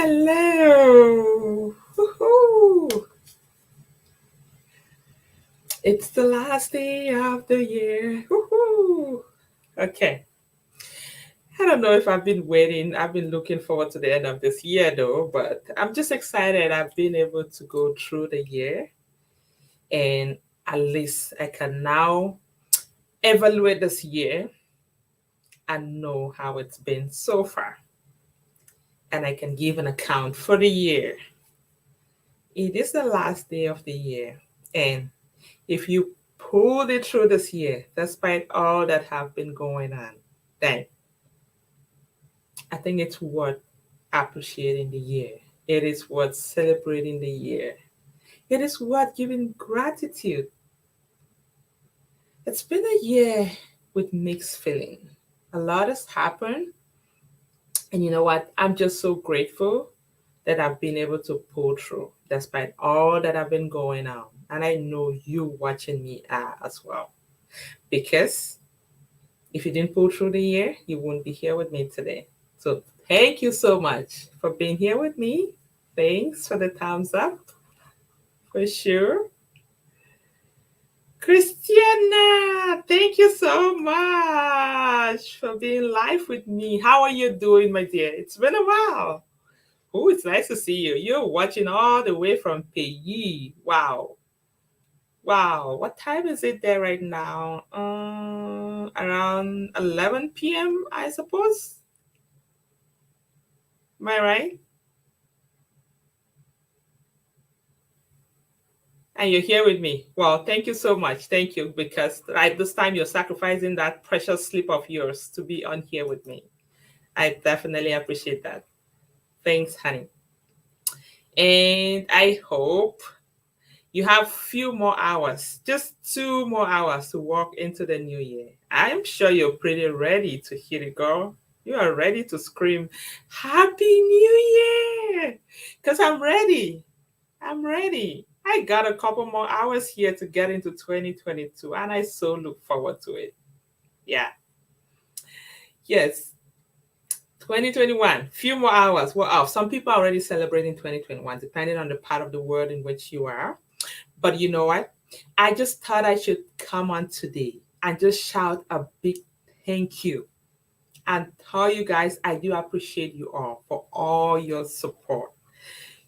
Hello. Woohoo. It's the last day of the year. Woohoo. Okay. I don't know if I've been waiting. I've been looking forward to the end of this year though, but I'm just excited I've been able to go through the year and at least I can now evaluate this year and know how it's been so far. And I can give an account for the year. It is the last day of the year. And if you pulled it through this year, despite all that have been going on, then I think it's worth appreciating the year. It is worth celebrating the year. It is worth giving gratitude. It's been a year with mixed feeling. A lot has happened, and you know what? I'm just so grateful that I've been able to pull through despite all that have been going on. And I know you watching me are as well. Because if you didn't pull through the year, you wouldn't be here with me today. So thank you so much for being here with me. Thanks for the thumbs up, for sure. Christiana, thank you so much for being live with me. How are you doing, my dear? It's been a while. Oh, it's nice to see you. You're watching all the way from Peyi. Wow. Wow. What time is it there right now? Around 11 p.m., I suppose. Am I right? And you're here with me. Well, thank you so much. Thank you. Because at this time, you're sacrificing that precious sleep of yours to be on here with me. I definitely appreciate that. Thanks, honey. And I hope you have few more hours, just 2 more hours to walk into the new year. I'm sure you're pretty ready to hit it, girl. You are ready to scream, Happy New Year! Because I'm ready. I'm ready. I got a couple more hours here to get into 2022, and I so look forward to it. Yeah. Yes. 2021, few more hours. Well, some people are already celebrating 2021, depending on the part of the world in which you are. But you know what? I just thought I should come on today and just shout a big thank you and tell you guys I do appreciate you all for all your support.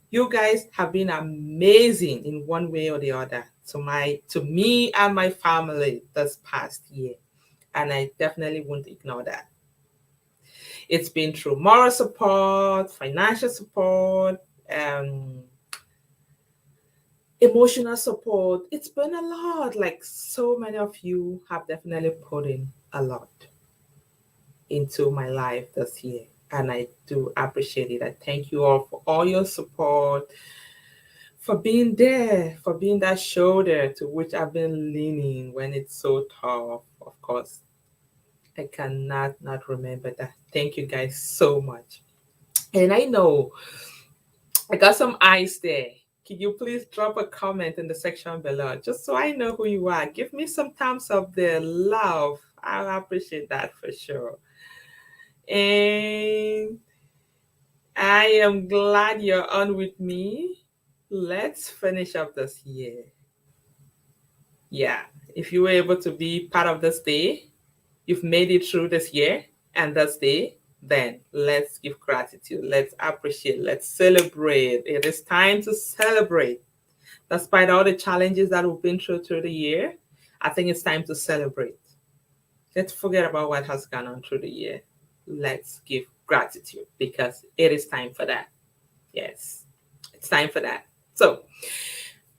You guys have been amazing in one way or the other to me and my family this past year. And I definitely won't ignore that. It's been through moral support, financial support, um, emotional support. It's been a lot. Like so many of you have definitely put in a lot into my life this year. And I do appreciate it. I thank you all for all your support, for being there, for being that shoulder to which I've been leaning when it's so tough. Of course, I cannot not remember that. Thank you guys so much. And I know I got some eyes there. Can you please drop a comment in the section below just so I know who you are? Give me some thumbs up there. Love. I'll appreciate that for sure. And I am glad you're on with me. Let's finish up this year. Yeah. If you were able to be part of this day, you've made it through this year and this day, then let's give gratitude. Let's appreciate. Let's celebrate. It is time to celebrate. Despite all the challenges that we've been through the year, I think it's time to celebrate. Let's forget about what has gone on through the year. Let's give gratitude because it is time for that. Yes, it's time for that. So,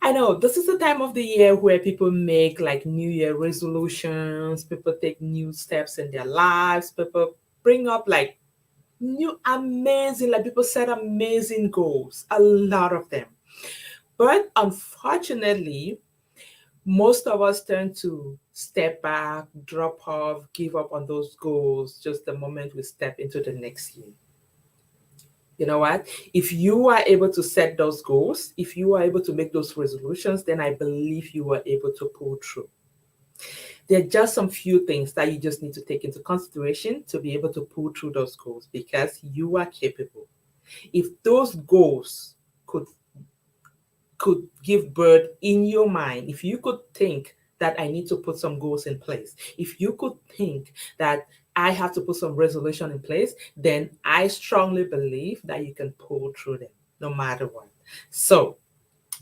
I know this is the time of the year where people make like New Year resolutions, people take new steps in their lives, people bring up like new amazing, like people set amazing goals, a lot of them. But unfortunately, most of us tend to step back, drop off, give up on those goals just the moment we step into the next year. You know what? If you are able to set those goals, if you are able to make those resolutions, then I believe you are able to pull through. There are just some few things that you just need to take into consideration to be able to pull through those goals because you are capable. If those goals could give birth in your mind, if you could think that I need to put some goals in place, if you could think that I have to put some resolution in place, then I strongly believe that you can pull through them no matter what. So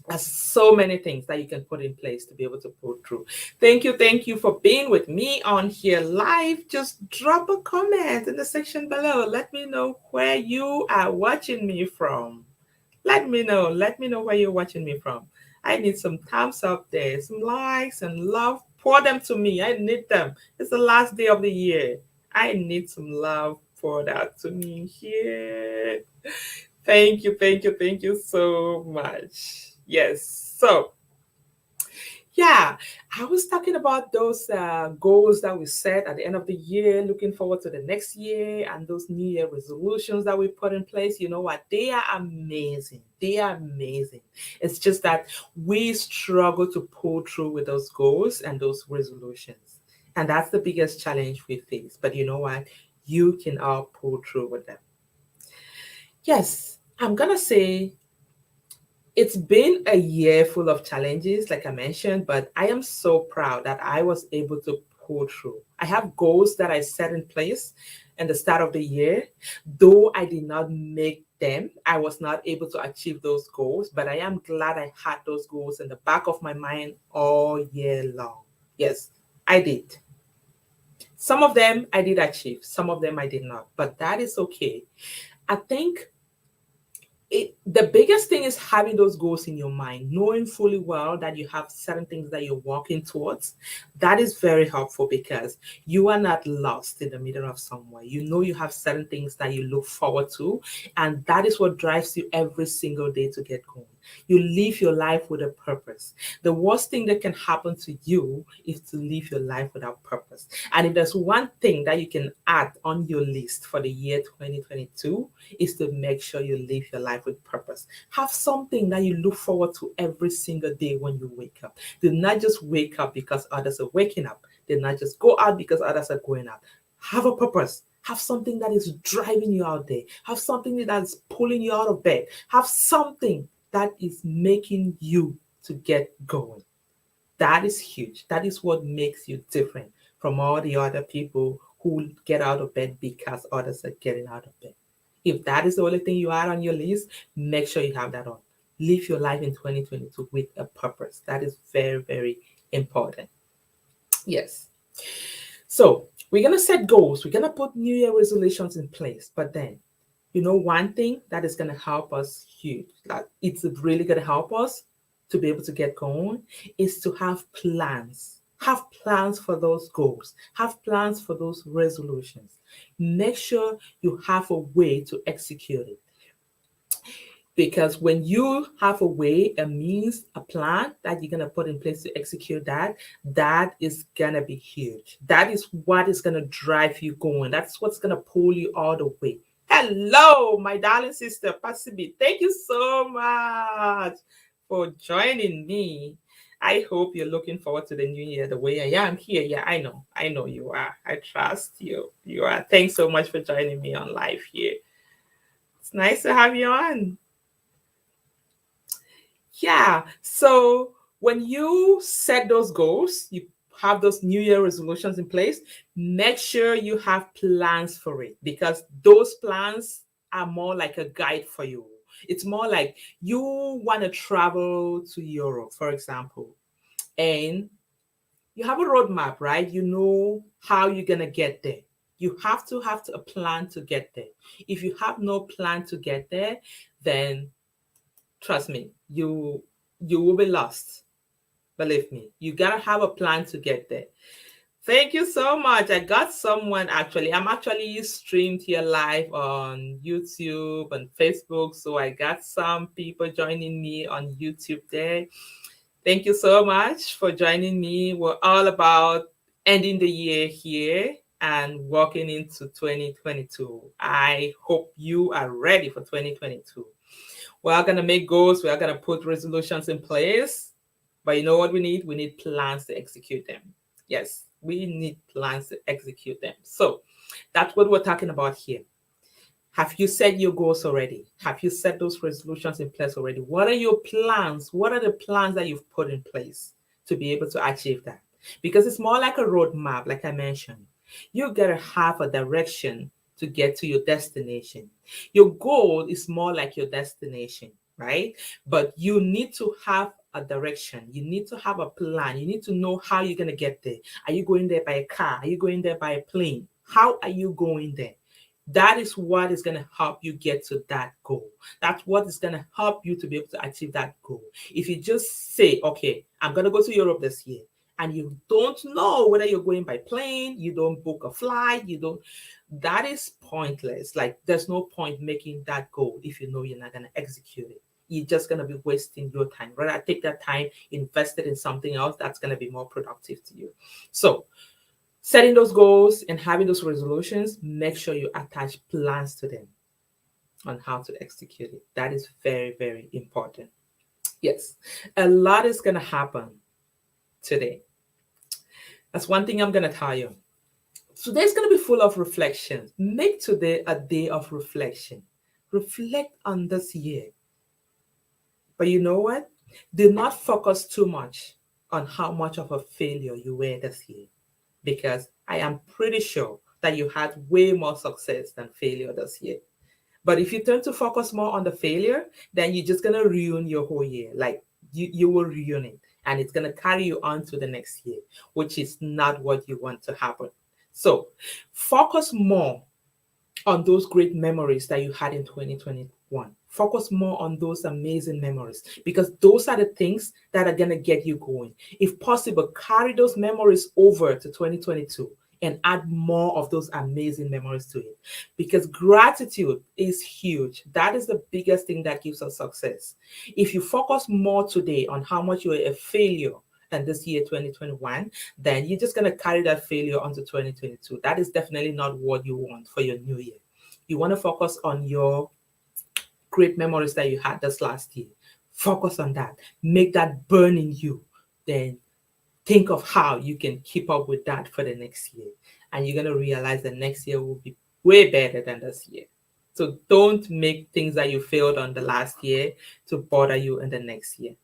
there's so many things that you can put in place to be able to pull through. Thank you for being with me on here live. Just drop a comment in the section below. Let me know where you are watching me from. Let me know. Let me know where you're watching me from. I need some thumbs up there, some likes and love. Pour them to me. I need them. It's the last day of the year. I need some love poured out to me here. Thank you so much. Yes. So, yeah, I was talking about those goals that we set at the end of the year, looking forward to the next year, and those New Year resolutions that we put in place. You know what? They are amazing. They are amazing. It's just that we struggle to pull through with those goals and those resolutions. And that's the biggest challenge we face. But you know what? You can all pull through with them. Yes, I'm going to say it's been a year full of challenges, like I mentioned, but I am so proud that I was able to pull through. I have goals that I set in place in the start of the year. Though I did not make them, I was not able to achieve those goals, but I am glad I had those goals in the back of my mind all year long. Yes, I did. Some of them I did achieve, some of them I did not, but that is okay. I think the biggest thing is having those goals in your mind, knowing fully well that you have certain things that you're working towards. That is very helpful because you are not lost in the middle of somewhere. You know you have certain things that you look forward to, and that is what drives you every single day to get going. You live your life with a purpose. The worst thing that can happen to you is to live your life without purpose. And if there's one thing that you can add on your list for the year 2022, is to make sure you live your life with purpose. Have something that you look forward to every single day when you wake up. Do not just wake up because others are waking up. Do not just go out because others are going out. Have a purpose. Have something that is driving you out there. Have something that's pulling you out of bed. Have something that is making you to get going. That is huge. That is what makes you different from all the other people who get out of bed because others are getting out of bed. If that is the only thing you add on your list, make sure you have that on. Live your life in 2022 with a purpose. That is very, very important. Yes. So we're going to set goals. We're going to put New Year resolutions in place. But then, you know, one thing that is going to help us huge, like it's really going to help us to be able to get going, is to have plans. Have plans for those goals. Have plans for those resolutions. Make sure you have a way to execute it. Because when you have a way, a means, a plan that you're going to put in place to execute that, that is going to be huge. That is what is going to drive you going. That's what's going to pull you all the way. Hello, my darling sister, Pasibi. Thank you so much for joining me. I hope you're looking forward to the new year the way I am here. Yeah, I know. I know you are. I trust you. You are. Thanks so much for joining me on live here. It's nice to have you on. Yeah. So when you set those goals, you have those New Year resolutions in place, make sure you have plans for it because those plans are more like a guide for you. It's more like you want to travel to Europe, for example, and you have a roadmap, right? You know how you're going to get there. You have to a plan to get there. If you have no plan to get there, then trust me, you will be lost. Believe me, you gotta have a plan to get there. Thank you so much. I got someone actually. I'm actually streamed here live on YouTube and Facebook. So I got some people joining me on YouTube there. Thank you so much for joining me. We're all about ending the year here and walking into 2022. I hope you are ready for 2022. We are going to make goals. We are going to put resolutions in place. But you know what we need? We need plans to execute them. Yes, we need plans to execute them. So that's what we're talking about here. Have you set your goals already? Have you set those resolutions in place already? What are your plans? What are the plans that you've put in place to be able to achieve that? Because it's more like a roadmap, like I mentioned. You gotta have a direction to get to your destination. Your goal is more like your destination, right? But you need to have a direction. You need to have a plan. You need to know how you're gonna get there. Are you going there by a car? Are you going there by a plane? How are you going there? That is what is going to help you get to that goal. That's what is going to help you to be able to achieve that goal. If you just say, okay, I'm going to go to Europe this year, and you don't know whether you're going by plane, you don't book a flight, you don't, that is pointless. Like, there's no point making that goal if you know you're not going to execute it. You're just going to be wasting your time. Rather, take that time, invest it in something else that's going to be more productive to you. So, setting those goals and having those resolutions, make sure you attach plans to them on how to execute it. That is very, very important. Yes, a lot is going to happen today. That's one thing I'm going to tell you. Today's going to be full of reflection. Make today a day of reflection. Reflect on this year. But you know what? Do not focus too much on how much of a failure you were this year, because I am pretty sure that you had way more success than failure this year. But if you tend to focus more on the failure, then you're just going to ruin your whole year. Like, you will ruin it, and it's going to carry you on to the next year, which is not what you want to happen. So focus more on those great memories that you had in 2021. Focus more on those amazing memories, because those are the things that are going to get you going. If possible, carry those memories over to 2022 and add more of those amazing memories to it, because gratitude is huge. That is the biggest thing that gives us success. If you focus more today on how much you're a failure and this year 2021, then you're just going to carry that failure onto 2022. That is definitely not what you want for your new year. You want to focus on your great memories that you had this last year. Focus on that. Make that burn in you. Then think of how you can keep up with that for the next year. And you're going to realize that next year will be way better than this year. So don't make things that you failed on the last year to bother you in the next year.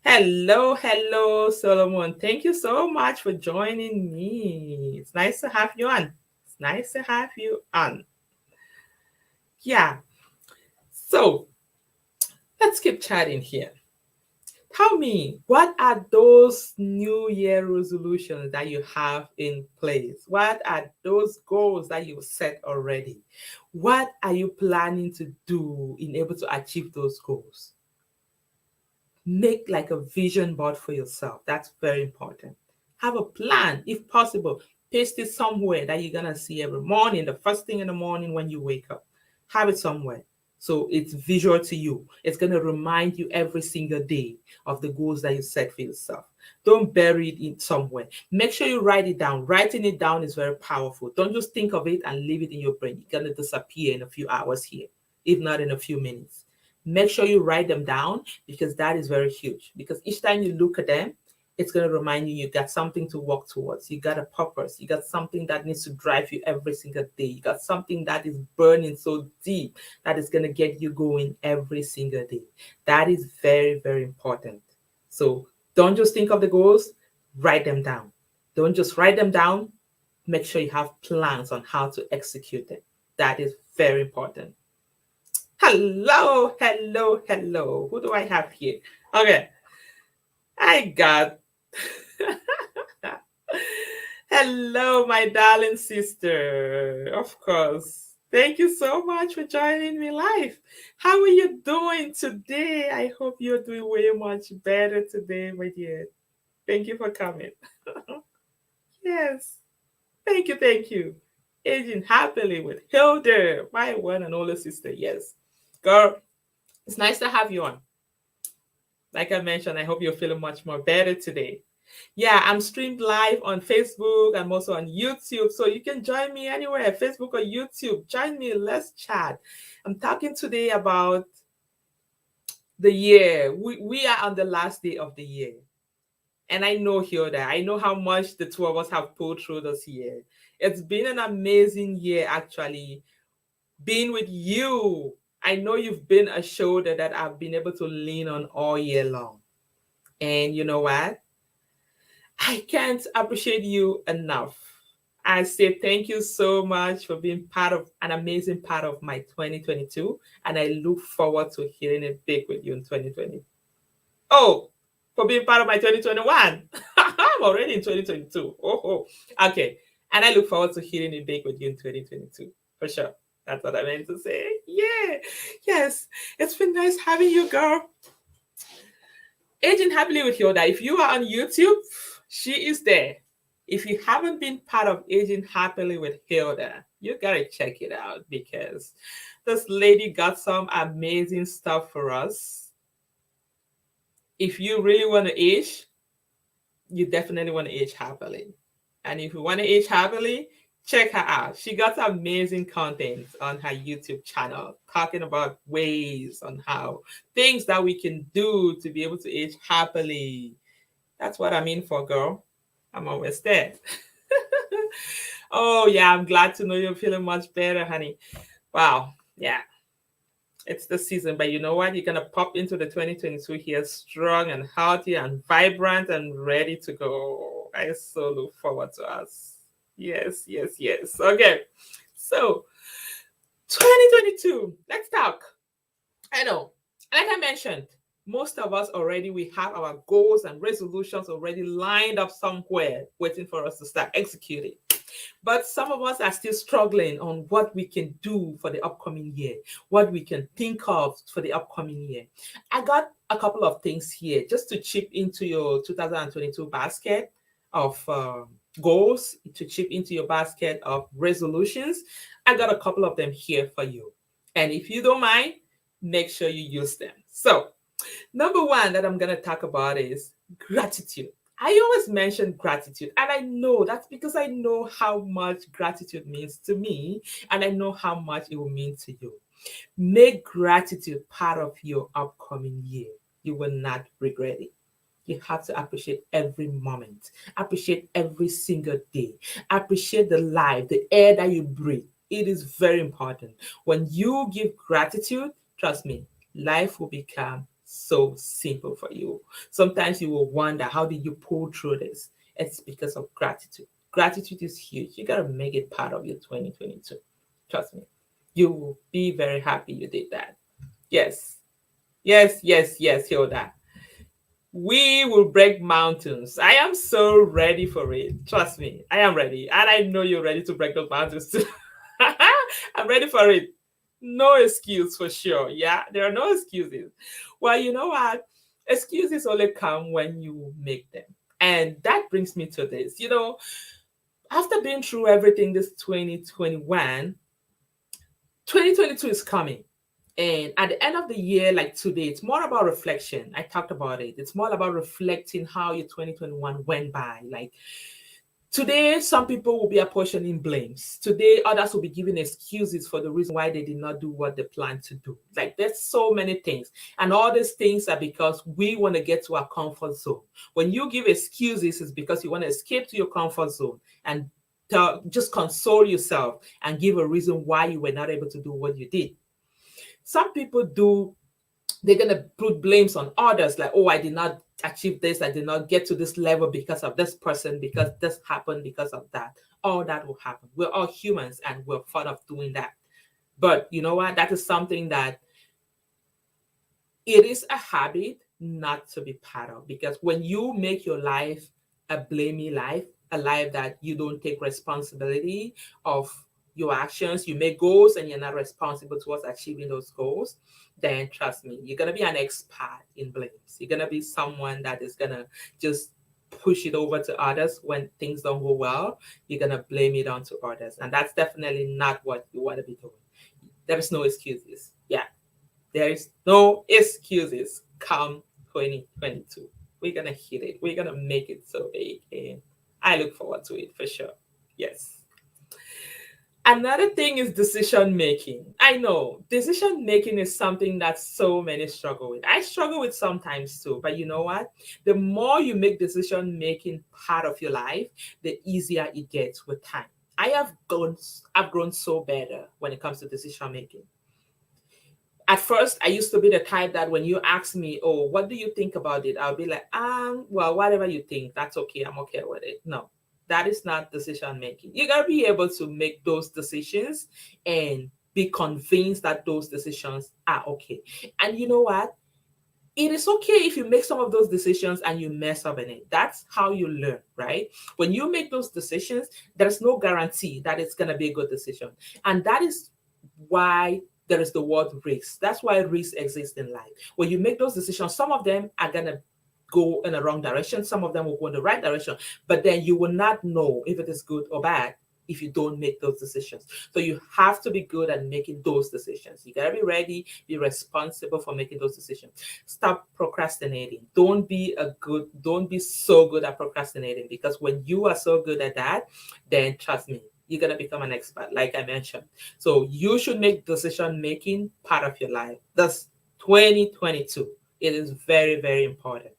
Hello, Solomon. Thank you so much for joining me. It's nice to have you on. It's nice to have you on. Yeah. So let's keep chatting here. Tell me, what are those New Year resolutions that you have in place? What are those goals that you set already? What are you planning to do in able to achieve those goals? Make like a vision board for yourself. That's very important. Have a plan, if possible. Paste it somewhere that you're going to see every morning, the first thing in the morning when you wake up. Have it somewhere. So it's visual to you. It's going to remind you every single day of the goals that you set for yourself. Don't bury it in somewhere. Make sure you write it down. Writing it down is very powerful. Don't just think of it and leave it in your brain. It's going to disappear in a few hours here, if not in a few minutes. Make sure you write them down, because that is very huge. Because each time you look at them, it's going to remind you got something to work towards. You got a purpose. You got something that needs to drive you every single day. You got something that is burning so deep that is going to get you going every single day. That is very, very important. So don't just think of the goals, write them down. Don't just write them down. Make sure you have plans on how to execute them. That is very important. Hello. Who do I have here? Okay. I got hello, my darling sister. Of course. Thank you so much for joining me live. How are you doing today? I hope you're doing way much better today, my dear. Thank you for coming. Yes. Thank you. Aging happily with Hilda, my one and only sister. Yes. Girl, it's nice to have you on. Like I mentioned, I hope you're feeling much more better today. Yeah, I'm streamed live on Facebook. I'm also on YouTube. So you can join me anywhere, Facebook or YouTube. Join me. Let's chat. I'm talking today about the year. We are on the last day of the year. And I know Hilda, I know how much the two of us have pulled through this year. It's been an amazing year, actually. being with you. I know you've been a shoulder that I've been able to lean on all year long. And you know what? I can't appreciate you enough. I say thank you so much for being part of an amazing part of my 2022. And I look forward to hearing it big with you in 2020. Oh, for being part of my 2021. I'm already in 2022. Okay. And I look forward to hearing it big with you in 2022. For sure. That's what I meant to say. Yeah. Yes. It's been nice having you, girl. Aging Happily with Hilda. If you are on YouTube, she is there. If you haven't been part of Aging Happily with Hilda, you gotta check it out because this lady got some amazing stuff for us. If you really want to age, you definitely want to age happily. And if you want to age happily, check her out. She got amazing content on her YouTube channel talking about ways on how things that we can do to be able to age happily. That's what I'm in for, girl. I'm always there. Oh, yeah, I'm glad to know you're feeling much better, honey. Wow. Yeah, it's the season, but you know what? You're going to pop into the 2022 here strong and healthy and vibrant and ready to go. I so look forward to us. Yes, yes, yes. Okay. So, 2022, let's talk. I know, like I mentioned, most of us already, we have our goals and resolutions already lined up somewhere waiting for us to start executing. But some of us are still struggling on what we can do for the upcoming year, what we can think of for the upcoming year. I got a couple of things here just to chip into your 2022 basket of goals, to chip into your basket of resolutions. I got a couple of them here for you. And if you don't mind, make sure you use them. So, number one that I'm going to talk about is gratitude. I always mention gratitude, and I know that's because I know how much gratitude means to me, and I know how much it will mean to you. Make gratitude part of your upcoming year. You will not regret it. You have to appreciate every moment, appreciate every single day, appreciate the life, the air that you breathe. It is very important. When you give gratitude, trust me, life will become so simple for you. Sometimes you will wonder, how did you pull through this? It's because of gratitude. Gratitude is huge. You got to make it part of your 2022. Trust me. You will be very happy you did that. Yes. Yes, yes, yes, Hilda. We will break mountains. I am so ready for it. Trust me, I am ready. And I know you're ready to break those mountains too. I'm ready for it. No excuse for sure. Yeah, there are no excuses. Well, you know what? Excuses only come when you make them. And that brings me to this. After being through everything this 2021, 2022 is coming. And at the end of the year, like today, it's more about reflection. I talked about it. It's more about reflecting how your 2021 went by. Like today, some people will be apportioning blames. Today, others will be giving excuses for the reason why they did not do what they planned to do. Like there's so many things. And all these things are because we want to get to our comfort zone. When you give excuses, it's because you want to escape to your comfort zone and just console yourself and give a reason why you were not able to do what you did. Some people do, they're going to put blames on others, like, oh, I did not achieve this, I did not get to this level because of this person, because this happened because of that. All that will happen. We're all humans and we're fond of doing that. But you know what? That is something that it is a habit not to be part of, because when you make your life a blamey life, a life that you don't take responsibility of your actions, you make goals and you're not responsible towards achieving those goals, then trust me, you're going to be an expert in blames. You're going to be someone that is going to just push it over to others when things don't go well. You're going to blame it onto others. And that's definitely not what you want to be doing. There is no excuses. Yeah. There is no excuses come 2022. We're going to hit it. We're going to make it so big. And I look forward to it for sure. Yes. Another thing is decision making. I know decision making is something that so many struggle with. I struggle with sometimes too, but you know what? The more you make decision making part of your life, the easier it gets with time. I've grown so better when it comes to decision making. At first, I used to be the type that when you ask me, "Oh, what do you think about it?" I'll be like, well, whatever you think, that's okay. I'm okay with it." No, that is not decision making. You gotta be able to make those decisions and be convinced that those decisions are okay. And you know what? It is okay if you make some of those decisions and you mess up in it. That's how you learn, right? When you make those decisions, there's no guarantee that it's going to be a good decision. And that is why there is the word risk. That's why risk exists in life. When you make those decisions, some of them are going to go in the wrong direction, some of them will go in the right direction, but then you will not know if it is good or bad if you don't make those decisions. So you have to be good at making those decisions. You gotta be ready, be responsible for making those decisions. Stop procrastinating. Don't be so good at procrastinating, because when you are so good at that, then trust me, you're gonna become an expert, like I mentioned. So you should make decision making part of your life. That's 2022. It is very, very important.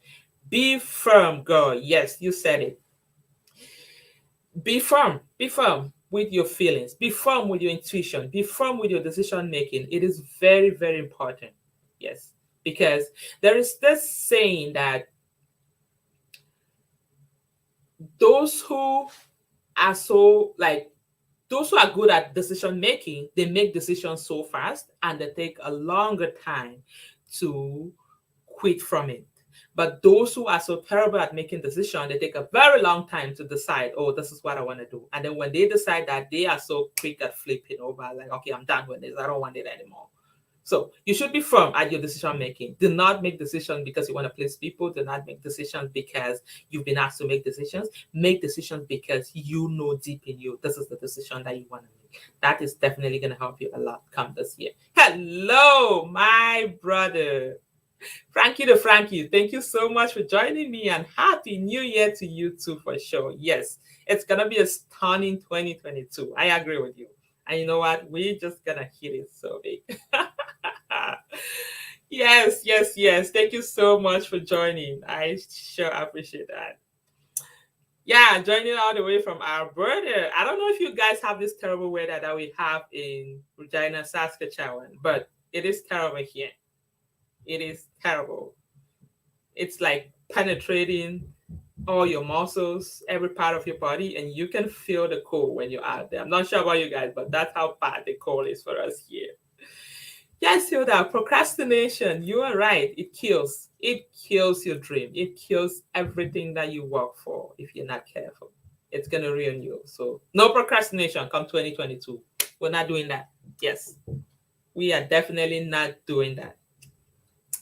Be firm, girl. Yes, you said it. Be firm. Be firm with your feelings. Be firm with your intuition. Be firm with your decision making. It is very, very important. Yes. Because there is this saying that those who are so like those who are good at decision making, they make decisions so fast and they take a longer time to quit from it. But those who are so terrible at making decisions, they take a very long time to decide, oh, this is what I want to do. And then when they decide that, they are so quick at flipping over, like, okay, I'm done with this. I don't want it anymore. So you should be firm at your decision making. Do not make decisions because you want to please people. Do not make decisions because you've been asked to make decisions. Make decisions because you know deep in you this is the decision that you want to make. That is definitely going to help you a lot come this year. Hello, my brother. Frankie the Frankie, thank you so much for joining me, and happy new year to you too for sure. Yes, it's gonna be a stunning 2022. I agree with you. And you know what? We're just gonna hit it so big. Yes, yes, yes. Thank you so much for joining. I sure appreciate that. Yeah, joining all the way from Alberta. I don't know if you guys have this terrible weather that we have in Regina, Saskatchewan, but it is terrible here. It is terrible. It's like penetrating all your muscles, every part of your body, and you can feel the cold when you're out there. I'm not sure about you guys, but that's how bad the cold is for us here. Yes, Hilda, procrastination, you are right. It kills. It kills your dream. It kills everything that you work for if you're not careful. It's going to ruin you. So, no procrastination come 2022. We're not doing that. Yes, we are definitely not doing that.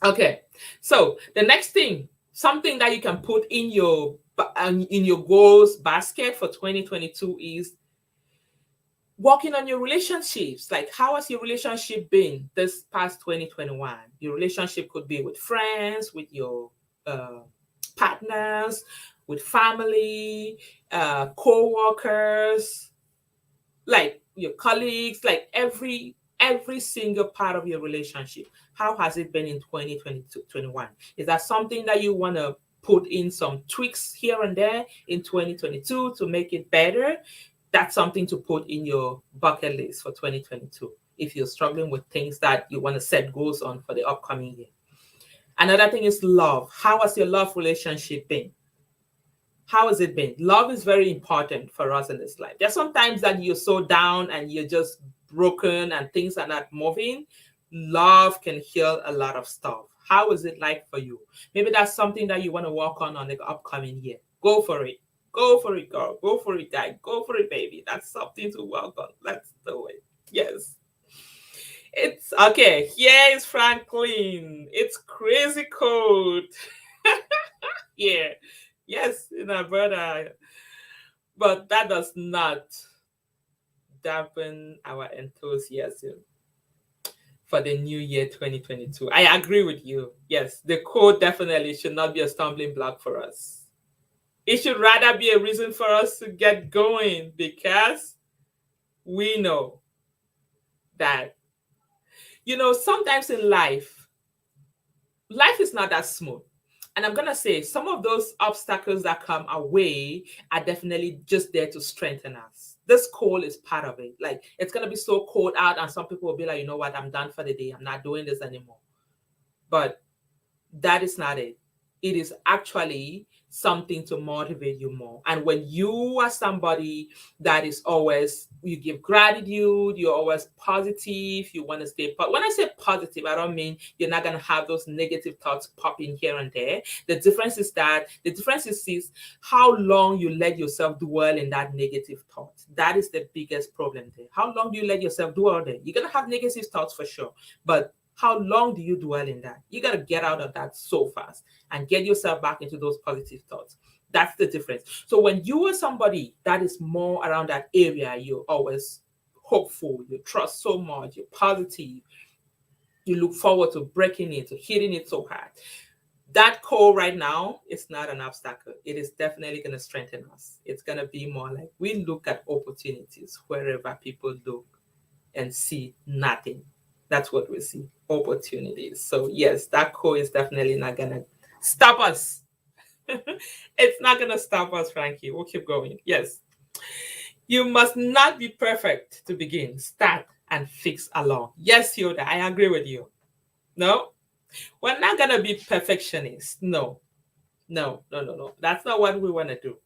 Okay, so the next thing, something that you can put in your goals basket for 2022 is working on your relationships. Like, how has your relationship been this past 2021? Your relationship could be with friends, with your uh, partners, with family, co-workers, like your colleagues, like every single part of your relationship. How has it been in 2022 21? Is that something that you want to put in some tweaks here and there in 2022 to make it better? That's something to put in your bucket list for 2022 if you're struggling with things that you want to set goals on for the upcoming year. Another thing is love. How has your love relationship been? How has it been? Love is very important for us in this life. There's sometimes that you're so down and you're just broken and things are not moving. Love can heal a lot of stuff. How is it like for you? Maybe that's something that you want to work on the upcoming year. Go for it. Go for it, girl. Go for it, guy. Go for it, baby. That's something to work on. Let's do it. Yes. It's okay. Here is Franklin. It's crazy cold. Yeah. Yes, in Alberta. But that does not dampen our enthusiasm for the new year 2022. I agree with you. Yes, the code definitely should not be a stumbling block for us. It should rather be a reason for us to get going, because we know that, sometimes in life is not that smooth. And I'm going to say some of those obstacles that come our way are definitely just there to strengthen us. this cold is part of it. Like, it's gonna be so cold out, and some people will be like, you know what, I'm done for the day. I'm not doing this anymore. But that is not it. It is actually something to motivate you more. And when you are somebody that is always, you give gratitude, you're always positive, you want to stay. But when I say positive, I don't mean you're not going to have those negative thoughts pop in here and there. The difference is how long you let yourself dwell in that negative thought. That is the biggest problem there. How long do you let yourself dwell there? You're going to have negative thoughts for sure. But how long do you dwell in that? You got to get out of that so fast and get yourself back into those positive thoughts. That's the difference. So when you are somebody that is more around that area, you're always hopeful, you trust so much, you're positive, you look forward to breaking it, to hitting it so hard. That core right now is not an obstacle. It is definitely going to strengthen us. It's going to be more like we look at opportunities wherever people look and see nothing. That's what we see, opportunities. So yes, that core is definitely not gonna stop us. It's not gonna stop us, Frankie. We'll keep going. Yes. You must not be perfect to begin. Start and fix along. Yes, Yoda, I agree with you. No, we're not gonna be perfectionists. No. That's not what we want to do.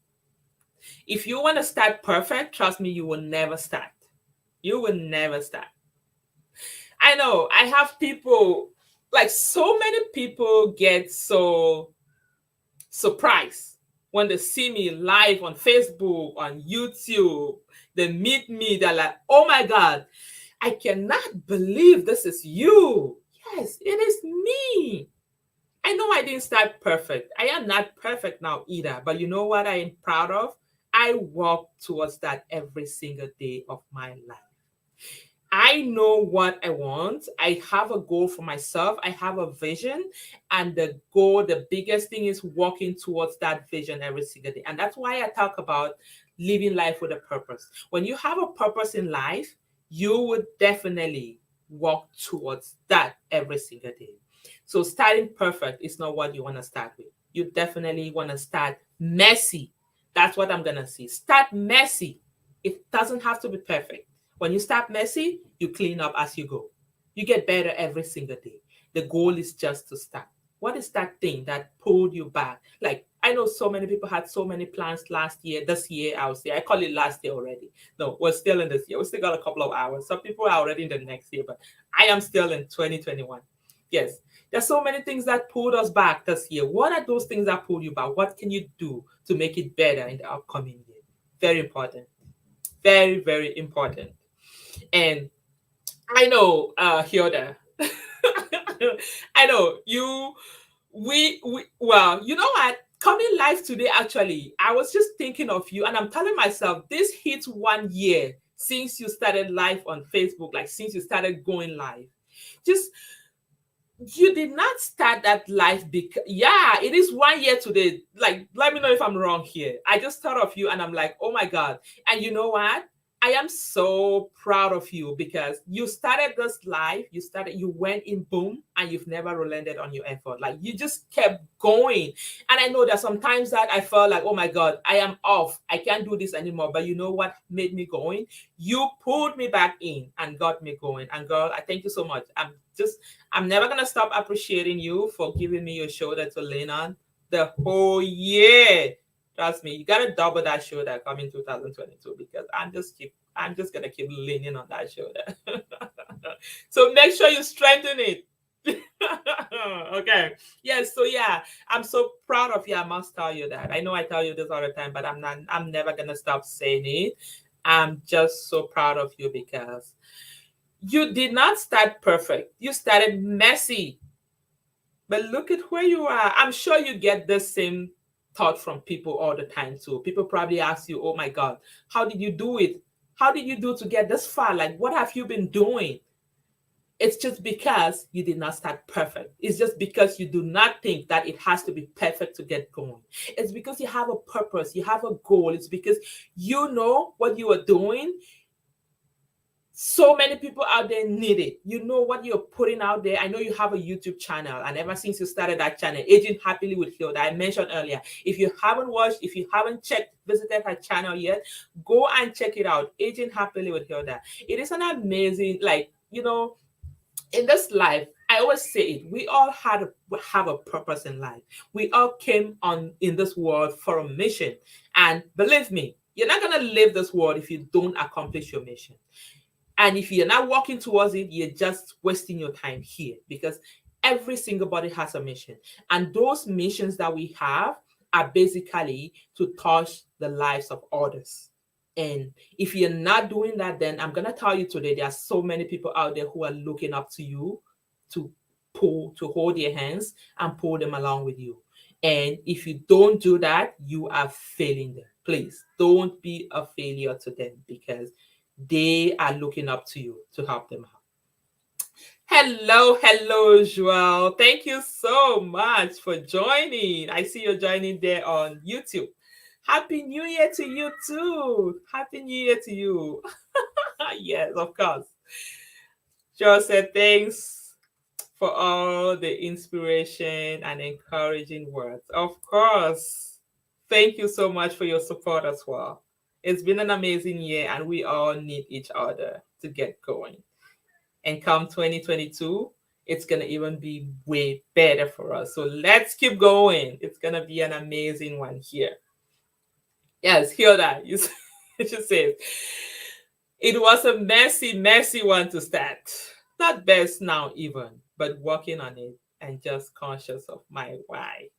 If you want to start perfect, trust me, you will never start. You will never start. I know I have people, like so many people get so surprised when they see me live on Facebook, on YouTube. They meet me, they're like, oh my God, I cannot believe this is you. Yes, it is me. I know I didn't start perfect. I am not perfect now either. But you know what I am proud of? I walk towards that every single day of my life. I know what I want. I have a goal for myself. I have a vision. And the goal, the biggest thing is walking towards that vision every single day. And that's why I talk about living life with a purpose. When you have a purpose in life, you would definitely walk towards that every single day. So starting perfect is not what you want to start with. You definitely want to start messy. That's what I'm going to see. Start messy. It doesn't have to be perfect. When you start messy, you clean up as you go. You get better every single day. The goal is just to start. What is that thing that pulled you back? Like, I know so many people had so many plans last year. This year, I would say, I call it last year already. No, we're still in this year. We still got a couple of hours. Some people are already in the next year, but I am still in 2021. Yes, there's so many things that pulled us back this year. What are those things that pulled you back? What can you do to make it better in the upcoming year? Very important. Very, very important. And I know, Hyoda, I know you, well, you know what? Coming live today, actually, I was just thinking of you and I'm telling myself, this hits 1 year since you started live on Facebook, like since you started going live. Just, you did not start that life because, yeah, it is 1 year today. Like, let me know if I'm wrong here. I just thought of you and I'm like, oh my God. And you know what? I am so proud of you because you started this life, you went in boom, and you've never relented on your effort. Like you just kept going. And I know that sometimes that I felt like, oh my God, I am off. I can't do this anymore. But you know what made me going? You pulled me back in and got me going. And girl, I thank you so much. I'm never gonna stop appreciating you for giving me your shoulder to lean on the whole year. Trust me, you gotta double that shoulder coming 2022 because I'm just gonna keep leaning on that shoulder. So make sure you strengthen it. Okay. Yes, so yeah, I'm so proud of you. I must tell you that. I know I tell you this all the time, but I'm never gonna stop saying it. I'm just so proud of you because you did not start perfect. You started messy. But look at where you are. I'm sure you get the same thought from people all the time too. People probably ask you, oh my God, how did you do it? How did you do to get this far? Like, what have you been doing? It's just because you did not start perfect. It's just because you do not think that it has to be perfect to get going. It's because you have a purpose, you have a goal. It's because you know what you are doing So many people out there need it. You know what you're putting out there. I know you have a YouTube channel, and ever since you started that channel, Aging Happily with Hilda, I mentioned earlier. If you haven't watched, if you haven't visited her channel yet, go and check it out. Aging Happily with Hilda. It is an amazing, in this life, I always say it. We all have a purpose in life. We all came on in this world for a mission, and believe me, you're not gonna live this world if you don't accomplish your mission. And if you're not working towards it, you're just wasting your time here, because every single body has a mission. And those missions that we have are basically to touch the lives of others. And if you're not doing that, then I'm going to tell you today, there are so many people out there who are looking up to you to hold their hands and pull them along with you. And if you don't do that, you are failing them. Please don't be a failure to them, because they are looking up to you to help them out. Hello, Joel. Thank you so much for joining. I see you're joining there on YouTube. Happy New Year to you too. Happy New Year to you. Yes, of course. Joel said thanks for all the inspiration and encouraging words. Of course. Thank you so much for your support as well. It's been an amazing year, and we all need each other to get going. And come 2022, it's going to even be way better for us. So let's keep going. It's going to be an amazing one here. Yes, hear that. You should say it was a messy one to start. Not best now even, but working on it and just conscious of my why.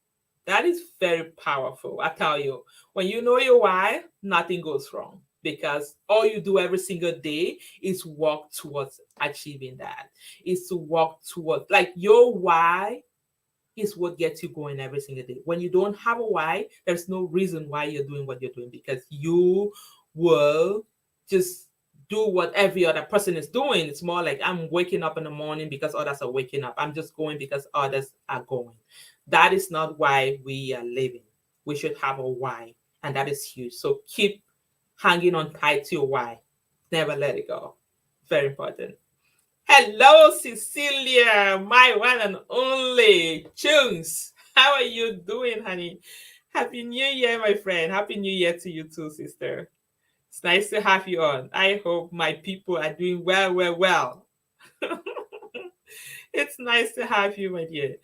That is very powerful. I tell you, when you know your why, nothing goes wrong, because all you do every single day is work towards achieving that. Is to work towards, like, your why is what gets you going every single day. When you don't have a why, there's no reason why you're doing what you're doing, because you will just do what every other person is doing. It's more like, I'm waking up in the morning because others are waking up. I'm just going because others are going. That is not why we are living. We should have a why, and that is huge. So keep hanging on tight to your why. Never let it go. Very important. Hello, Cecilia, my one and only Chunks. How are you doing, honey? Happy New Year, my friend. Happy New Year to you too, sister. It's nice to have you on. I hope my people are doing well. It's nice to have you, my dear.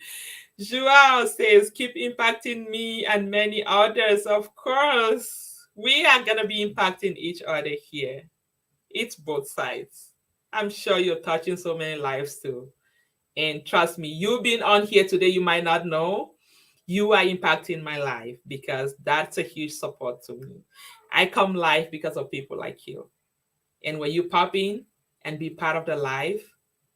Joao says, keep impacting me and many others. Of course, we are going to be impacting each other here. It's both sides. I'm sure you're touching so many lives too. And trust me, you being on here today, you might not know, you are impacting my life, because that's a huge support to me. I come live because of people like you. And when you pop in and be part of the life,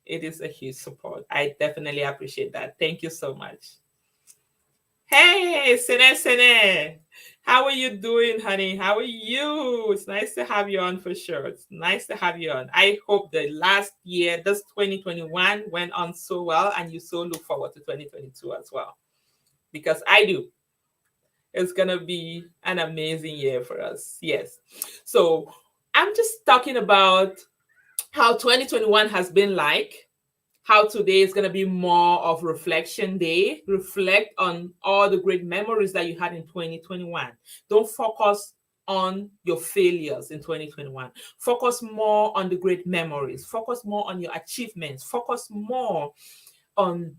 it is a huge support. I definitely appreciate that. Thank you so much. Hey, Sene. How are you doing, honey? How are you? It's nice to have you on for sure. It's nice to have you on. I hope the last year, this 2021, went on so well, and you so look forward to 2022 as well. Because I do. It's going to be an amazing year for us. Yes. So I'm just talking about how 2021 has been like, how today is going to be more of reflection day. Reflect on all the great memories that you had in 2021. Don't focus on your failures in 2021. Focus more on the great memories. Focus more on your achievements. Focus more on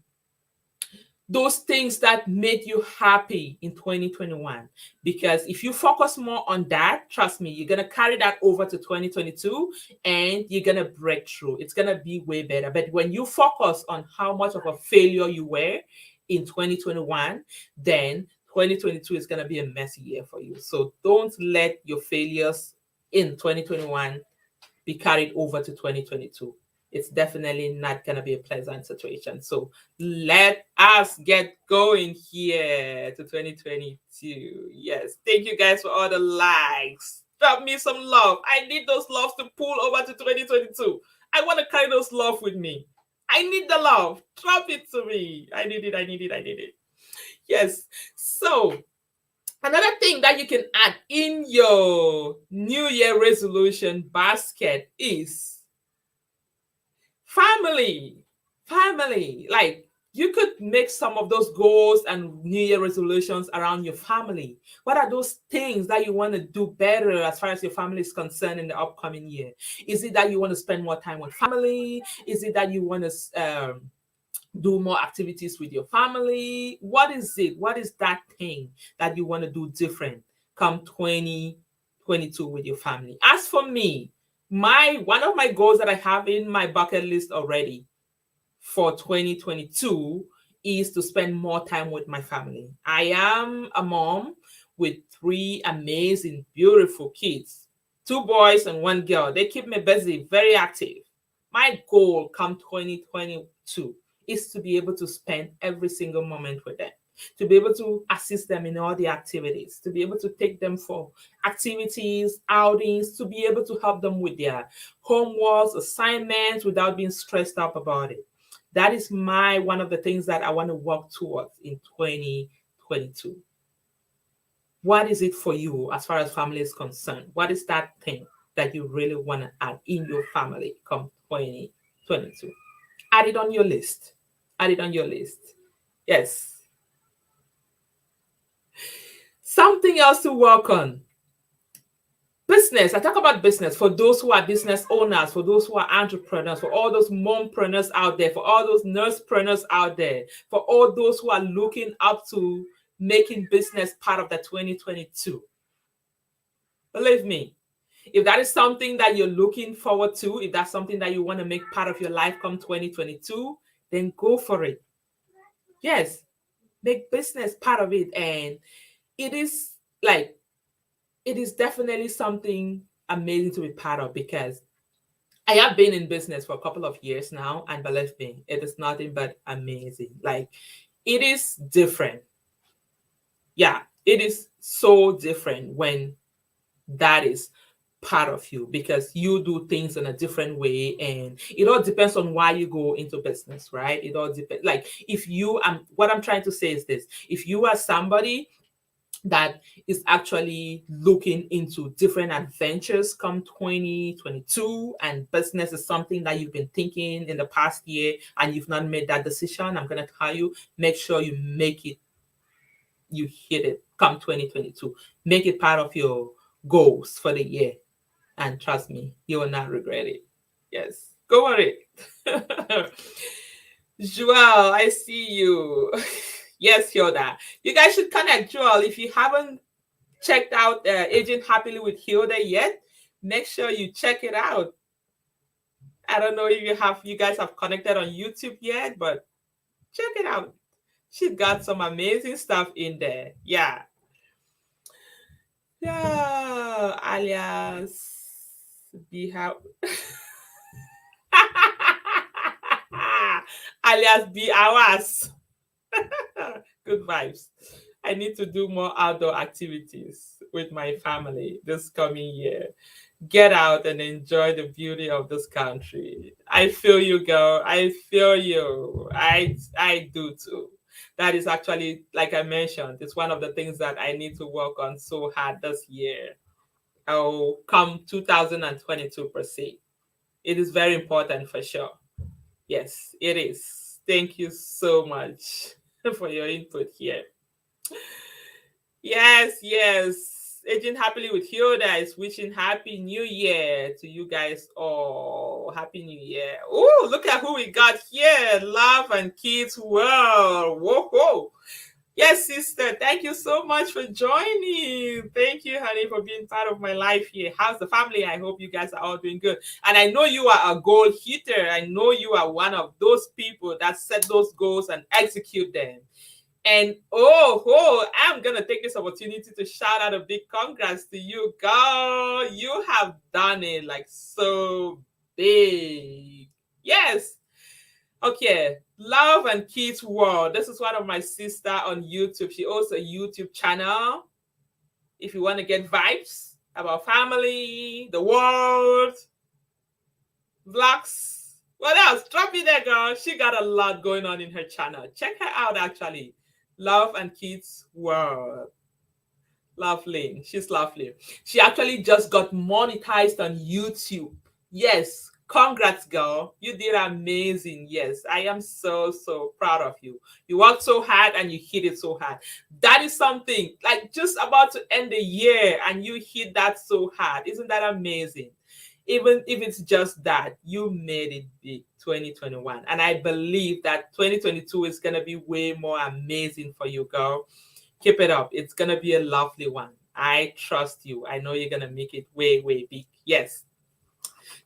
those things that made you happy in 2021. Because if you focus more on that, trust me, you're going to carry that over to 2022, and you're going to break through. It's going to be way better. But when you focus on how much of a failure you were in 2021, then 2022 is going to be a messy year for you. So don't let your failures in 2021 be carried over to 2022. It's definitely not going to be a pleasant situation. So let us get going here to 2022. Yes. Thank you guys for all the likes. Drop me some love. I need those loves to pull over to 2022. I want to carry those love with me. I need the love. Drop it to me. I need it. Yes. So another thing that you can add in your New Year resolution basket is Family, family. Like you could make some of those goals and New Year resolutions around your family. What are those things that you want to do better as far as your family is concerned in the upcoming year? Is it that you want to spend more time with family? Is it that you want to do more activities with your family? What is it? What is that thing that you want to do different come 2022 with your family? As for me, my one of my goals that I have in my bucket list already for 2022 is to spend more time with my family. I am a mom with three amazing, beautiful kids, two boys and one girl. They keep me busy, very active. My goal come 2022 is to be able to spend every single moment with them, to be able to assist them in all the activities, to be able to take them for activities, outings, to be able to help them with their homeworks, assignments without being stressed out about it. That is my one of the things that I want to work towards in 2022. What is it for you as far as family is concerned? What is that thing that you really want to add in your family come 2022? Add it on your list. Add it on your list. Yes. Something else to work on. Business. I talk about business for those who are business owners, for those who are entrepreneurs, for all those mompreneurs out there, for all those nursepreneurs out there, for all those who are looking up to making business part of the 2022. Believe me, if that is something that you're looking forward to, if that's something that you want to make part of your life come 2022, then go for it. Yes, make business part of it. And it is like, it is definitely something amazing to be part of because I have been in business for a couple of years now, and believe me, it is nothing but amazing. Like, it is different. Yeah, it is so different when that is part of you because you do things in a different way, and it all depends on why you go into business, right? It all depends. Like, if you, what I'm trying to say is this: if you are somebody that is actually looking into different adventures come 2022 and business is something that you've been thinking in the past year and you've not made that decision, I'm going to tell you, make sure you make it, you hit it come 2022. Make it part of your goals for the year, and trust me, you will not regret it. Yes, go for it. Joel, I see you. Yes, Hilda. You guys should connect, Joel. If you haven't checked out Aging Happily with Hilda yet, make sure you check it out. I don't know if you guys have connected on YouTube yet, but check it out. She's got some amazing stuff in there. Yeah. Yeah. Alias be how alias be ours. Good vibes. I need to do more outdoor activities with my family this coming year. Get out and enjoy the beauty of this country. I feel you, girl. I feel you. I do too. That is actually, like I mentioned, it's one of the things that I need to work on so hard this year. Oh, come 2022 per se. It is very important for sure. Yes, it is. Thank you so much for your input here. Yes, yes. Aging Happily with Hilda is wishing Happy New Year to you guys all. Happy New Year. Oh, look at who we got here. Love and Kids World. Whoa, whoa. Yes, sister. Thank you so much for joining. Thank you, honey, for being part of my life here. How's the family? I hope you guys are all doing good. And I know you are a goal hitter. I know you are one of those people that set those goals and execute them. And I'm gonna take this opportunity to shout out a big congrats to you, girl. You have done it like so big. Yes. Okay. Love and Kids World. This is one of my sister on YouTube. She owns a YouTube channel. If you want to get vibes about family, the world, vlogs, what else? Drop it there, girl. She got a lot going on in her channel. Check her out, actually. Love and Kids World. Lovely. She's lovely. She actually just got monetized on YouTube. Yes, Congrats, girl. You did amazing. Yes, I am so, so proud of you. You worked so hard and you hit it so hard. That is something like just about to end the year and you hit that so hard. Isn't that amazing? Even if it's just that, you made it big 2021. And I believe that 2022 is going to be way more amazing for you, girl. Keep it up. It's going to be a lovely one. I trust you. I know you're going to make it way, way big. Yes.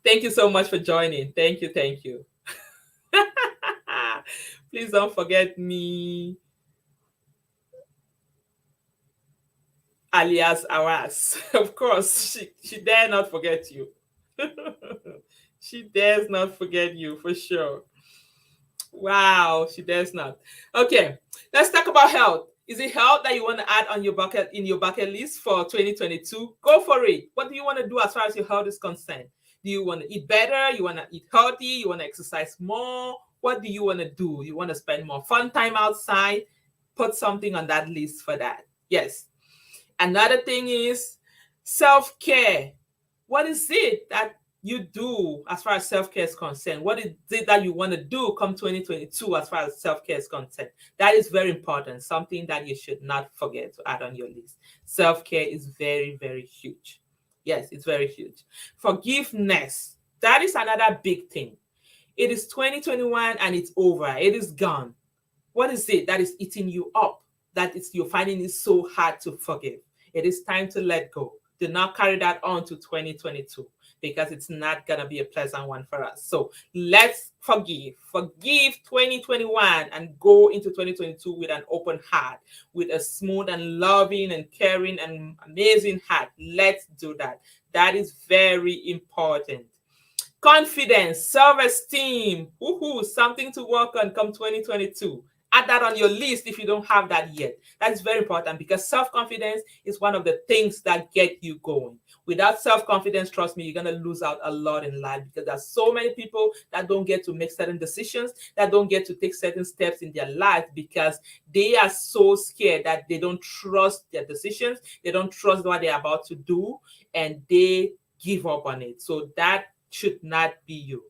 Thank you so much for joining. Thank you. Thank you. Please don't forget me, alias Awas. Of course, she dare not forget you. She dares not forget you for sure. Wow, she dares not. Okay, let's talk about health. Is it health that you want to add on your bucket list for 2022? Go for it. What do you want to do as far as your health is concerned? Do you want to eat better? You want to eat healthy? You want to exercise more? What do you want to do? You want to spend more fun time outside? Put something on that list for that. Yes. Another thing is self-care. What is it that you do as far as self-care is concerned? What is it that you want to do come 2022 as far as self-care is concerned? That is very important, something that you should not forget to add on your list. Self-care is very, very huge. Yes, it's very huge. Forgiveness, that is another big thing. It is 2021 and it's over. It is gone. What is it that is eating you up? That is you're finding it so hard to forgive. It is time to let go. Do not carry that on to 2022 because it's not going to be a pleasant one for us. So let's forgive. Forgive 2021 and go into 2022 with an open heart, with a smooth and loving and caring and amazing heart. Let's do that. That is very important. Confidence, self-esteem, something to work on come 2022. Add that on your list if you don't have that yet. That's very important because self-confidence is one of the things that get you going. Without self-confidence, trust me, you're going to lose out a lot in life because there's so many people that don't get to make certain decisions, that don't get to take certain steps in their life because they are so scared that they don't trust their decisions, they don't trust what they're about to do, and they give up on it. So that should not be you.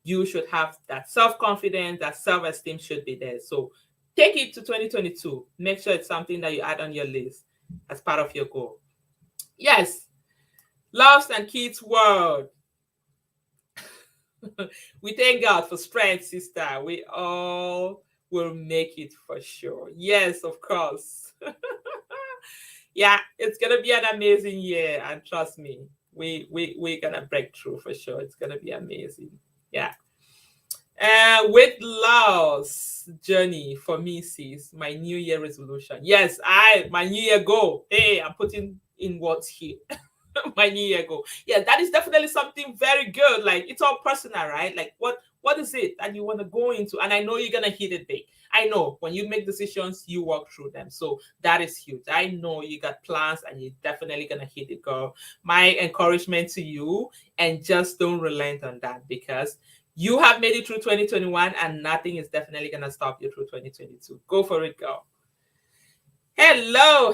You should have that self-confidence, that self-esteem should be there. So take it to 2022. Make sure it's something that you add on your list as part of your goal. Yes, Loves and Kids World. We thank God for strength, sister. We all will make it for sure. Yes, of course. Yeah, it's gonna be an amazing year, and trust me, we're gonna break through for sure. It's gonna be amazing. Yeah. Weight loss journey for me, sis, my New Year resolution. Yes, my New Year goal. Hey, I'm putting in words here. My New Year goal. Yeah, that is definitely something very good. Like it's all personal, right? Like what is it that you want to go into? And I know you're gonna hit it big. I know when you make decisions, you walk through them. So that is huge. I know you got plans and you're definitely gonna hit it, girl. My encouragement to you, and just don't relent on that because you have made it through 2021 and nothing is definitely going to stop you through 2022. Go for it, girl. Hello.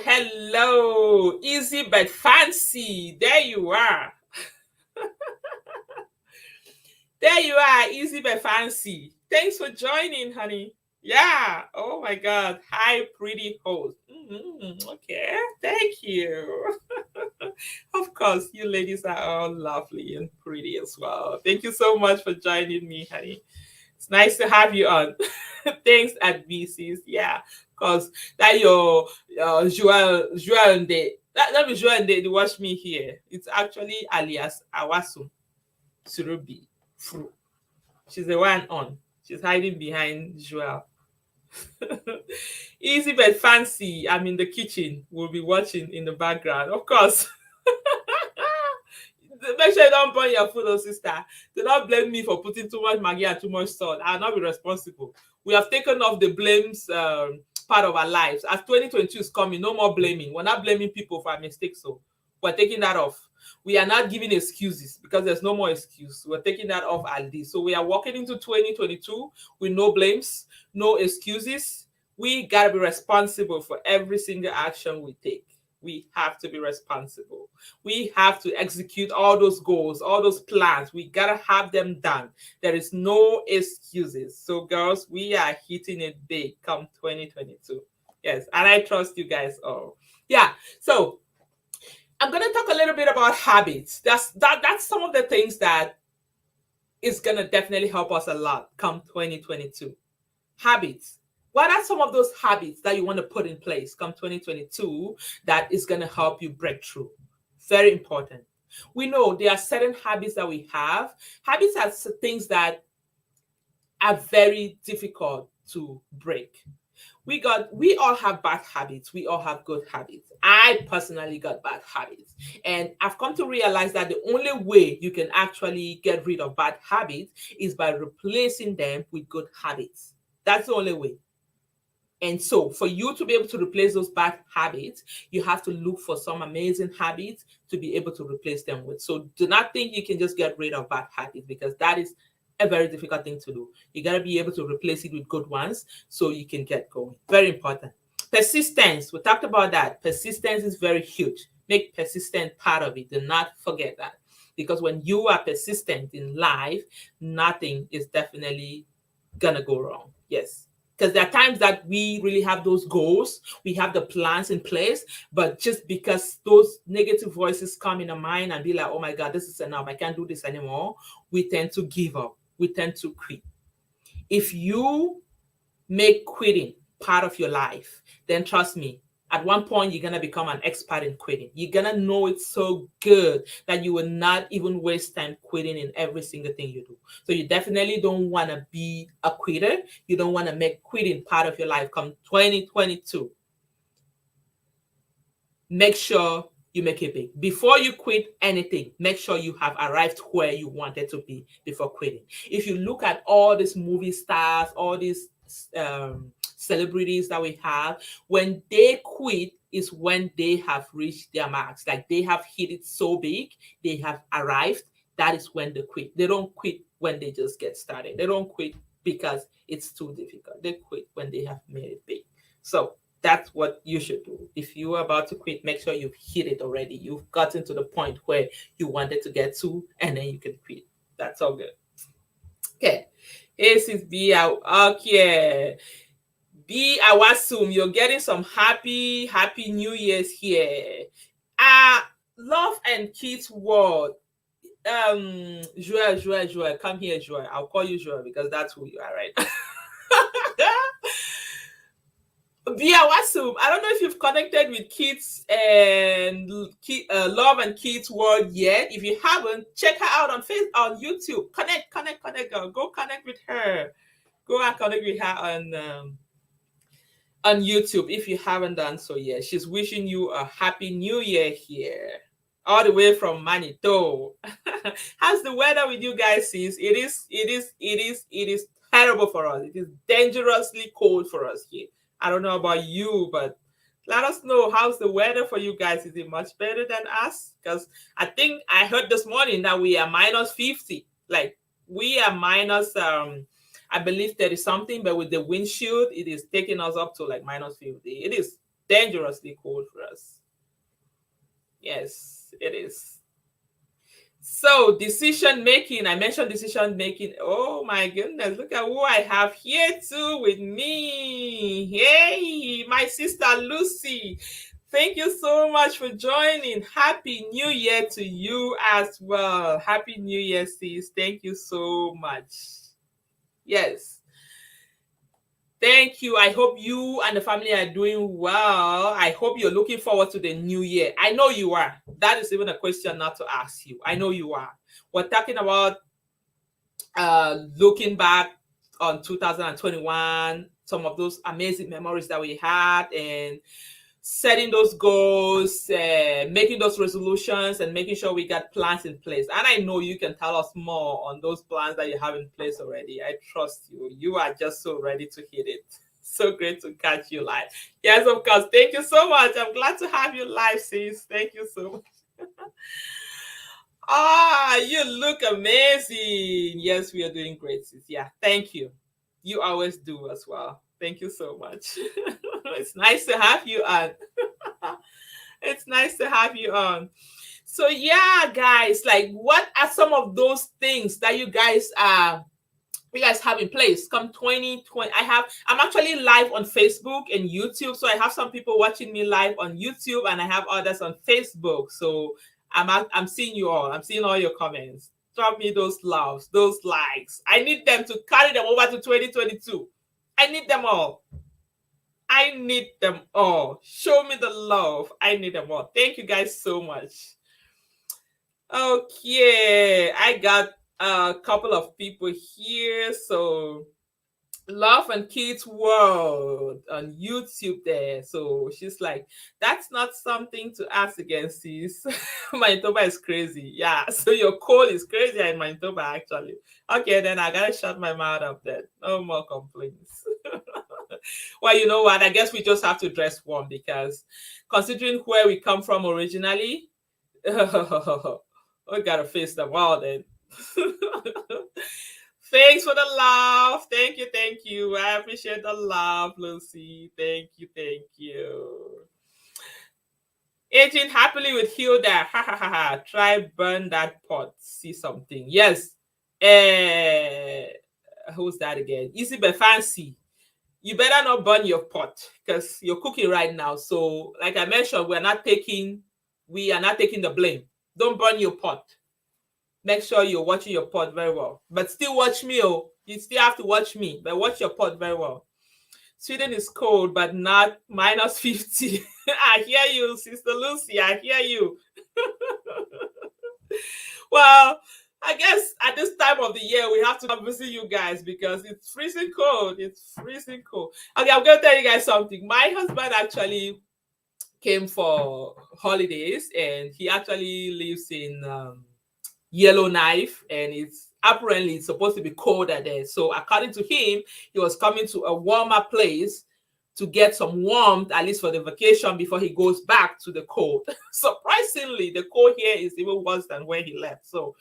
Easy but fancy. There you are. There you are, easy but fancy. Thanks for joining, honey. Yeah. Oh my God. Hi, pretty host. Okay. Thank you. Of course, you ladies are all lovely and pretty as well. Thank you so much for joining me, honey. It's nice to have you on. Thanks at BC's. Yeah, because that your Joel and that was Joel and they watch me here. It's actually alias Awasu Surubi Fru. She's the one on. She's hiding behind Joel. Easy but fancy. I'm in the kitchen. We'll be watching in the background, of course. Make sure you don't burn your food, oh sister. Do not blame me for putting too much Maggi and too much salt. I'll not be responsible. We have taken off the blames part of our lives. As 2022 is coming, no more blaming. We're not blaming people for our mistakes. So we're taking that off. We are not giving excuses because there's no more excuse. We're taking that off at least. So we are walking into 2022 with no blames, no excuses. We got to be responsible for every single action we take. We have to be responsible. We have to execute all those goals, all those plans. We gotta have them done. There is no excuses. So, girls, we are hitting it big come 2022. Yes, and I trust you guys all. Yeah. So I'm gonna talk a little bit about habits. That's some of the things that is gonna definitely help us a lot come 2022. Habits. What are some of those habits that you want to put in place come 2022 that is going to help you break through? Very important. We know there are certain habits that we have. Habits are things that are very difficult to break. We all have bad habits. We all have good habits. I personally got bad habits. And I've come to realize that the only way you can actually get rid of bad habits is by replacing them with good habits. That's the only way. And so, for you to be able to replace those bad habits, you have to look for some amazing habits to be able to replace them with. So, do not think you can just get rid of bad habits, because that is a very difficult thing to do. You got to be able to replace it with good ones so you can get going. Very important. Persistence. We talked about that. Persistence is very huge. Make persistent part of it. Do not forget that. Because when you are persistent in life, nothing is definitely going to go wrong. Yes. Because there are times that we really have those goals, we have the plans in place, but just because those negative voices come in our mind and be like, oh my God, this is enough, I can't do this anymore, we tend to give up. We tend to quit. If you make quitting part of your life, then trust me, at one point you're going to become an expert in quitting. You're going to know it so good that you will not even waste time quitting in every single thing you do. So you definitely don't want to be a quitter. You don't want to make quitting part of your life come 2022. Make sure you make it big. Before you quit anything, make sure you have arrived where you wanted to be before quitting. If you look at all these movie stars, all these celebrities that we have, when they quit is when they have reached their marks. Like they have hit it so big, they have arrived. That is when they quit. They don't quit when they just get started. They don't quit because it's too difficult. They quit when they have made it big. So that's what you should do. If you are about to quit, make sure you've hit it already. You've gotten to the point where you wanted to get to, and then you can quit. That's all good. Okay. This is B. Okay. B. Awasum, you're getting some happy New Year's here. Love and Kids World. Joel, come here, Joel. I'll call you Joel because that's who you are, right? Bia Wasum, I don't know if you've connected with Kids and Love and Kids World yet. If you haven't, check her out on YouTube. Connect, girl. Go connect with her. Go and connect with her on YouTube if you haven't done so yet. She's wishing you a happy New Year here, all the way from Manito. How's the weather with you guys, sis? It is terrible for us. It is dangerously cold for us here. I don't know about you, but let us know, how's the weather for you guys. Is it much better than us? Because I think I heard this morning that we are minus 50. Like we are minus I believe 30 something, but with the windshield, it is taking us up to like minus 50. It is dangerously cold for us. Yes, it is. So decision making, I mentioned decision making. Oh my goodness, look at who I have here too with me. Hey, my sister Lucy. Thank you so much for joining. Happy New Year to you as well. Happy New Year, sis. Thank you so much. Yes. Thank you. I hope you and the family are doing well. I hope you're looking forward to the new year. I know you are. That is even a question not to ask you. I know you are. We're talking about looking back on 2021, some of those amazing memories that we had, and setting those goals, making those resolutions, and making sure we got plans in place. And I know you can tell us more on those plans that you have in place already. I trust you. You are just so ready to hit it. So great to catch you live. Yes, of course. Thank you so much. I'm glad to have you live, sis. Thank you so much. You look amazing. Yes, we are doing great, sis. Yeah, thank you. You always do as well. Thank you so much. It's nice to have you on. It's nice to have you on. So yeah, guys, like what are some of those things that you guys have in place come 2020? I'm actually live on Facebook and YouTube, so I have some people watching me live on YouTube and I have others on Facebook. So I'm seeing you all. I'm seeing all your comments. Drop me those loves, those likes. I need them to carry them over to 2022. I need them all. I need them all. Show me the love. I need them all. Thank you guys so much. Okay, I got a couple of people here. So Love and Kids World on YouTube there. So she's like, that's not something to ask against, sis. Manitoba is crazy. Yeah, so your call is crazier in Manitoba, actually. Okay, then I gotta shut my mouth up then. No more complaints. Well, you know what? I guess we just have to dress warm because considering where we come from originally, we gotta face them all then. Thanks for the love. Thank you, thank you. I appreciate the love, Lucy. Thank you, thank you. Aging happily with Hilda. Ha ha ha ha. Try burn that pot. See something. Yes. Who's that again? Isabel Fancy. You better not burn your pot because you're cooking right now. So, like I mentioned, we are not taking the blame. Don't burn your pot. Make sure you're watching your pot very well. But still watch me. Oh, you still have to watch me, but watch your pot very well. Sweden is cold, but not minus 50. I hear you, Sister Lucy. I hear you. Well, I guess at this time of the year, we have to come visit you guys because it's freezing cold. It's freezing cold. Okay, I'm going to tell you guys something. My husband actually came for holidays and he actually lives in Yellowknife, and it's supposed to be colder there. So according to him, he was coming to a warmer place to get some warmth, at least for the vacation, before he goes back to the cold. Surprisingly, the cold here is even worse than where he left. So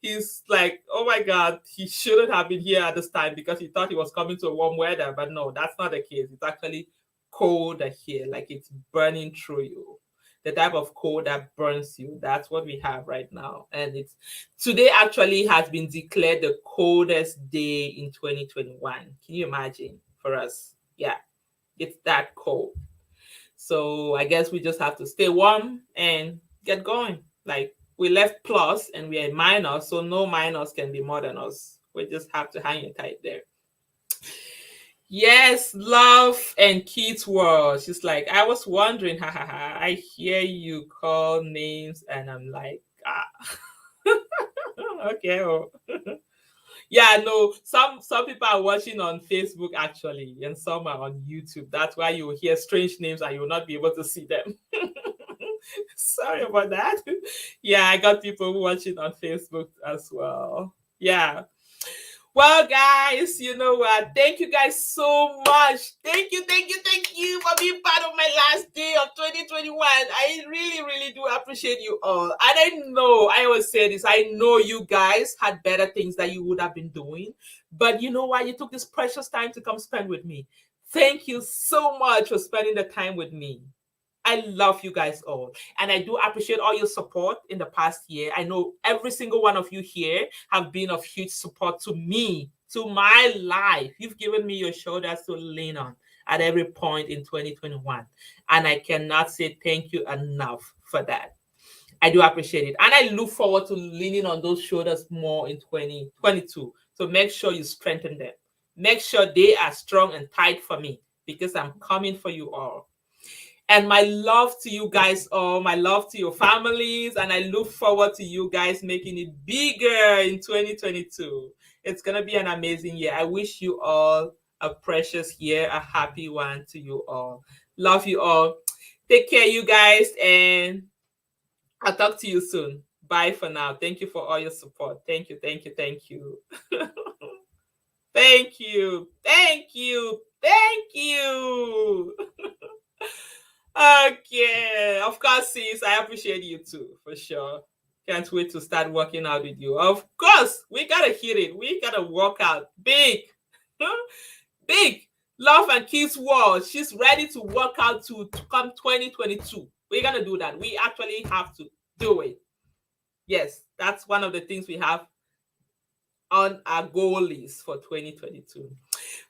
he's like, oh my God, he shouldn't have been here at this time because he thought he was coming to a warm weather. But no, that's not the case. It's actually colder here, like it's burning through you. The type of cold that burns you. That's what we have right now. And it's today actually has been declared the coldest day in 2021. Can you imagine for us? Yeah, it's that cold. So I guess we just have to stay warm and get going. Like we left plus and we are minus, so no minus can be more than us. We just have to hang it tight there. Yes, Love and Kids World. She's like, I was wondering, ha ha ha. I hear you call names, and I'm like, okay. Oh. Yeah, no, some people are watching on Facebook actually, and some are on YouTube. That's why you will hear strange names and you will not be able to see them. Sorry about that. Yeah, I got people watching on Facebook as well. Yeah. Well, guys, you know what? Thank you guys so much. Thank you, thank you, thank you for being part of my last day of 2021. I really, really do appreciate you all. And I know, I always say this, I know you guys had better things that you would have been doing. But you know what? You took this precious time to come spend with me. Thank you so much for spending the time with me. I love you guys all. And I do appreciate all your support in the past year. I know every single one of you here have been of huge support to me, to my life. You've given me your shoulders to lean on at every point in 2021. And I cannot say thank you enough for that. I do appreciate it. And I look forward to leaning on those shoulders more in 2022. So make sure you strengthen them. Make sure they are strong and tight for me because I'm coming for you all. And my love to you guys all, my love to your families, and I look forward to you guys making it bigger in 2022. It's going to be an amazing year. I wish you all a precious year, a happy one to you all. Love you all. Take care, you guys, and I'll talk to you soon. Bye for now. Thank you for all your support. Thank you, thank you, thank you. Thank you, thank you, thank you. Okay, of course, sis, I appreciate you too, for sure. Can't wait to start working out with you. Of course, we gotta hit it. We gotta work out big, big. Love and Kids World. She's ready to work out to come 2022. We're going to do that. We actually have to do it. Yes, that's one of the things we have on our goal list for 2022.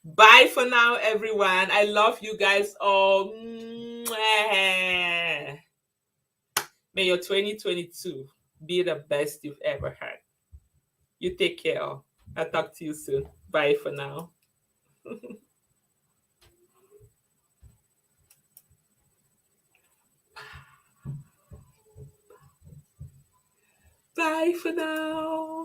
Bye for now, everyone. I love you guys all. Mwah. May your 2022 be the best you've ever had. You take care. I'll talk to you soon. Bye for now. Bye for now.